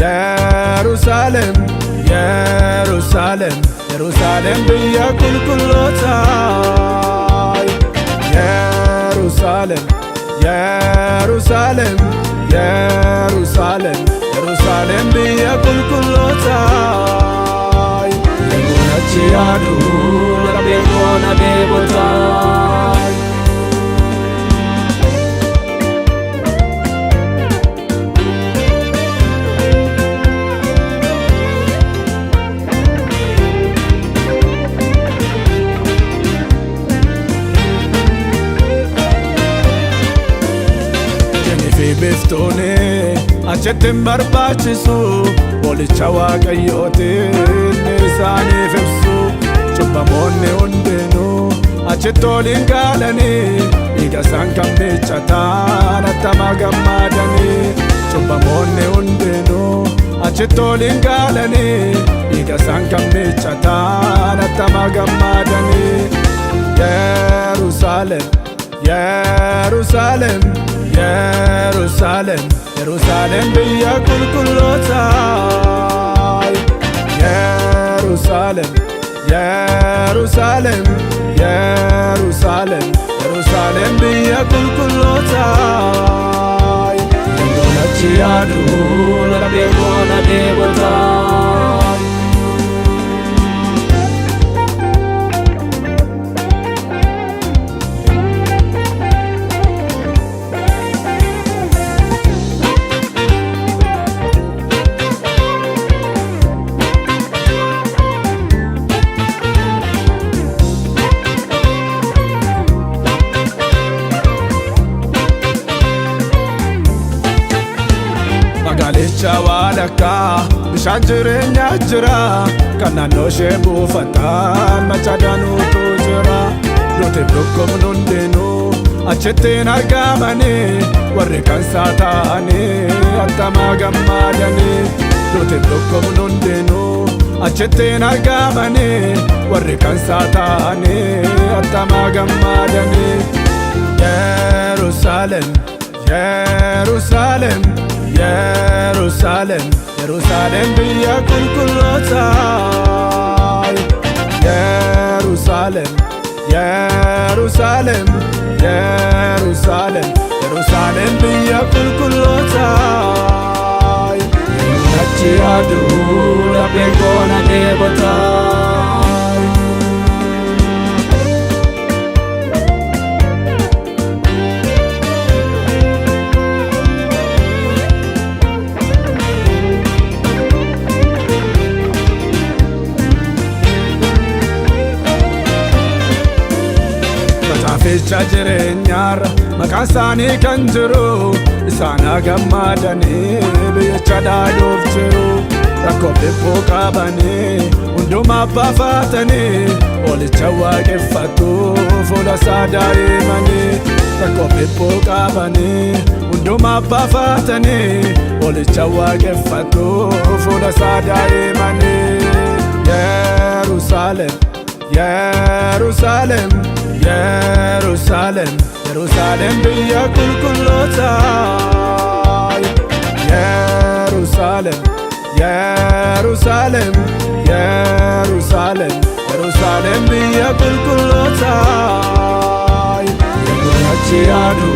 Jerusalem, Jerusalem, Jerusalem biyya qulqullootaa. Jerusalem, Jerusalem, Jerusalem, Jerusalem biyya qulqullootaa. Eegunachi yaadu Rabbiin koona deebotaa. Biftone achetin barbaachisu olicha waaqayyootiin isaaniif ibsu cubbamoonni hundinuu achitti oliin gaalanii dhiiga isaan kan beechataan attama gammadanii cubbamoonni hundinuu achitti oliin gaalanii dhiiga isaan kan beechataan attama gammadanii. Jerusalem, Jerusalem, Jerusalem, Jerusalem biyya qulqullootaa. Jerusalem, Jerusalem, Jerusalem, Jerusalem biyya qulqullootaa. Eegunachi yaadu Rabbiin koona deebotaa. Magaalicha walakkaa bishaan jireenyaa jira kan naannoo ishee buufataan machadanuutu jira. Nuti dhukkubni hundinuu achittiin argamanii warri kansaa ta'anii attama gammadanii. Nuti dhukkubni hundinuu achittiin argamanii warri kansaa ta'anii attama gammadanii. Jerusalem, Jerusalem, Jerusalem, Jerusalem biyya qulqullootaa. Jerusalem, Jerusalem, Jerusalem, Jerusalem biyya qulqullootaa. Eegunachi yaadu Rabbiin koona deebotaa. Ficha jireenyaarra maqaan isaanii kan jiru isaan gammadanii biyyicha dhaaluuf jiru. Rakkoo dhibboo qabanii hundumaa baafatanii olicha waaqeffatu fuula isaa daa'imanii. Rakkoo dhibboo qabanii hundumaa baafatanii olicha waaqeffatu fuula isaa daa'imanii. Jerusalem, Jerusalem, Jerusalem, Jerusalem biyya qulqullootaa. Jerusalem, Jerusalem, Jerusalem, Jerusalem biyya qulqullootaa. Eegunachi yaadu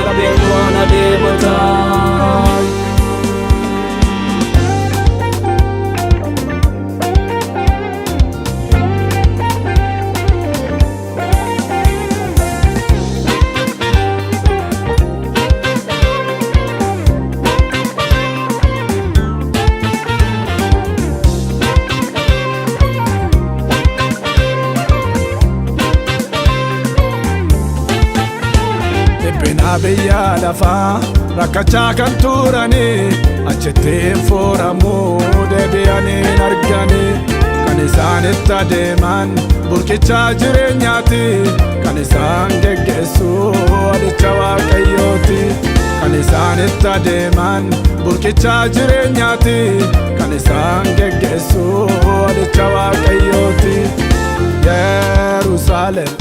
Rabbiin koona deebotaa. Biyya lafaa rakkachaa kan turanii achittiin furamuu deebi'anii arganii. Kan isaan itti adeeman burqicha jireenyaati. Kan isaan geggeessu olicha waaqayyooti. Kan isaan itti adeeman burqicha jireenyaati. Kan isaan geggeessu olicha waaqayyooti. Jerusalem,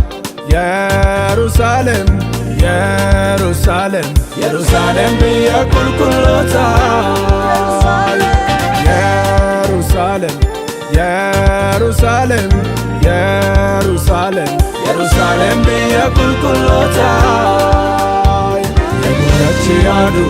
Jerusalem, Jerusalem, Jerusalem biyya qulqullootaa. qulqulloota gurrachi yaadu